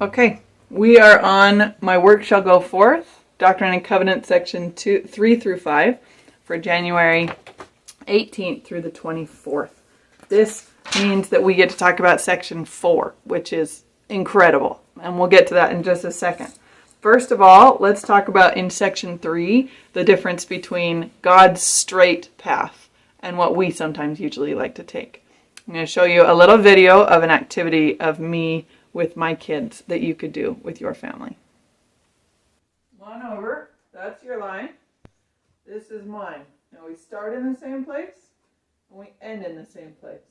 Okay, we are on My Work Shall Go Forth, Doctrine and Covenants, section 3 through 5, for January 18th through the 24th. This means that we get to talk about section 4, which is incredible, and we'll get to that in just a second. First of all, let's talk about in section 3, the difference between God's straight path and what we sometimes usually like to take. I'm going to show you a little video of an activity of me with my kids that you could do with your family. One over, that's your line. This is mine. Now we start in the same place and we end in the same place.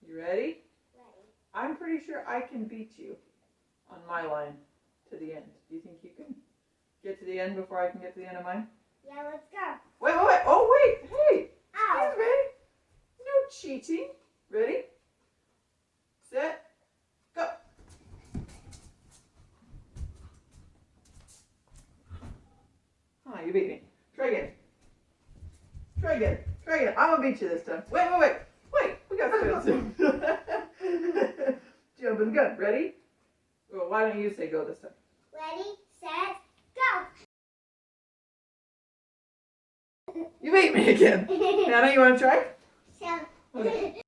You ready? Ready. I'm pretty sure I can beat you on my line to the end. Do you think you can get to the end before I can get to the end of mine? Yeah, let's go. Wait. Oh, wait. Hey. Ow. Excuse me. No cheating. Ready? Set. Go. Oh, you beat me. Try again. I'm going to beat you this time. Wait. We got to soon. Jump and gun. Ready? Well, why don't you say go this time? Ready, set, go. You beat me again. Nana, you want to try? Sure. Okay.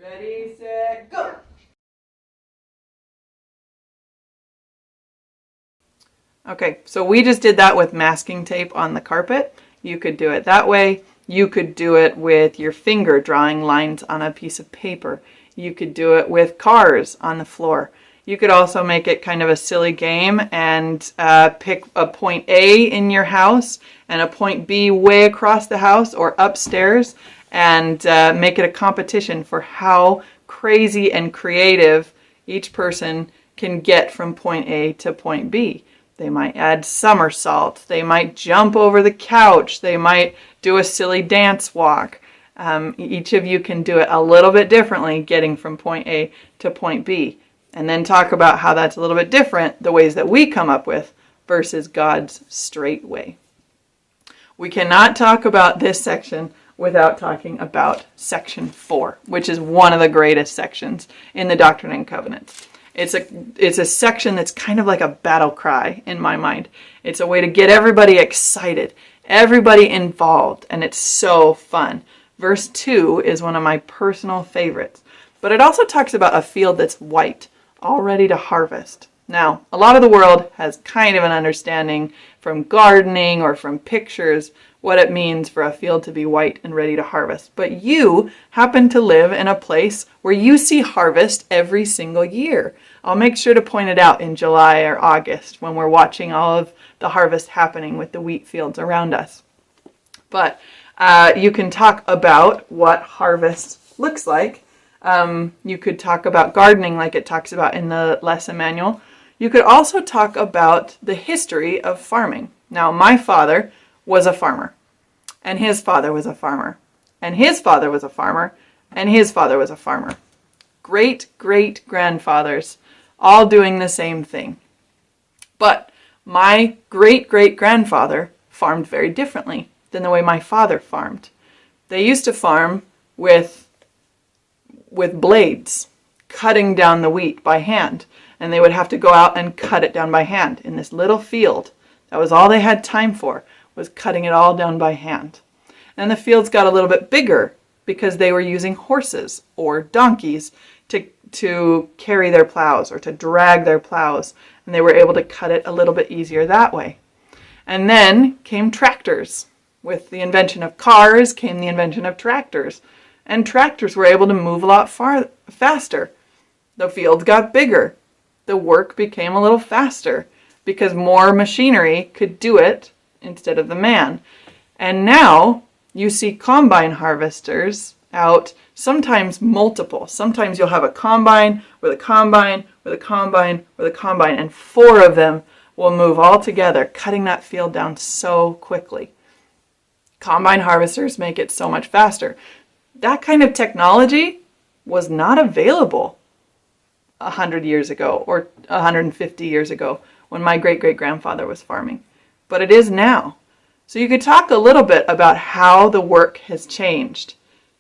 Ready, set, go. Okay, so we just did that with masking tape on the carpet. You could do it that way. You could do it with your finger drawing lines on a piece of paper. You could do it with cars on the floor. You could also make it kind of a silly game and pick a point A in your house and a point B way across the house or upstairs and make it a competition for how crazy and creative each person can get from point A to point B. They might add somersaults. They might jump over the couch. They might do a silly dance walk. Each of you can do it a little bit differently, getting from point A to point B. And then talk about how that's a little bit different, the ways that we come up with, versus God's straight way. We cannot talk about this section without talking about section 4, which is one of the greatest sections in the Doctrine and Covenants. It's a section that's kind of like a battle cry in my mind. It's a way to get everybody excited, everybody involved, and it's so fun. Verse 2 is one of my personal favorites, but it also talks about a field that's white, all ready to harvest. Now, a lot of the world has kind of an understanding from gardening or from pictures what it means for a field to be white and ready to harvest. But you happen to live in a place where you see harvest every single year. I'll make sure to point it out in July or August when we're watching all of the harvest happening with the wheat fields around us. But you can talk about what harvest looks like. You could talk about gardening like it talks about in the lesson manual. You could also talk about the history of farming. Now, my father was a farmer, and his father was a farmer, and his father was a farmer, and his father was a farmer. Great-great-grandfathers, all doing the same thing. But my great-great-grandfather farmed very differently than the way my father farmed. They used to farm with blades, cutting down the wheat by hand, and they would have to go out and cut it down by hand in this little field. That was all they had time for, was cutting it all down by hand. And the fields got a little bit bigger because they were using horses or donkeys to carry their plows or to drag their plows, and they were able to cut it a little bit easier that way. And then came tractors. With the invention of cars came the invention of tractors, and tractors were able to move a lot faster. The fields got bigger. The work became a little faster because more machinery could do it instead of the man. And now you see combine harvesters out, sometimes multiple. Sometimes you'll have a combine with a combine with a combine with a combine, and 4 of them will move all together, cutting that field down so quickly. Combine harvesters make it so much faster. That kind of technology was not available 100 years ago or 150 years ago when my great-great-grandfather was farming. But it is now. So you could talk a little bit about how the work has changed.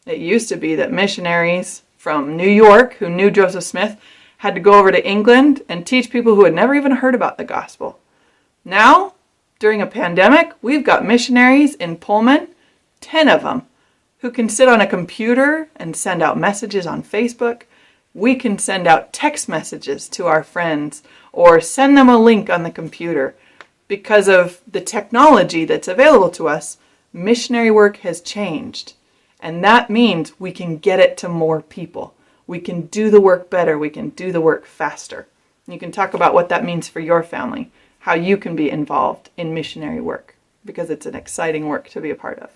It used to be that missionaries from New York who knew Joseph Smith had to go over to England and teach people who had never even heard about the gospel. Now, during a pandemic, we've got missionaries in Pullman, 10 of them, who can sit on a computer and send out messages on Facebook. We can send out text messages to our friends or send them a link on the computer. Because of the technology that's available to us, missionary work has changed. And that means we can get it to more people. We can do the work better. We can do the work faster. You can talk about what that means for your family, how you can be involved in missionary work, because it's an exciting work to be a part of.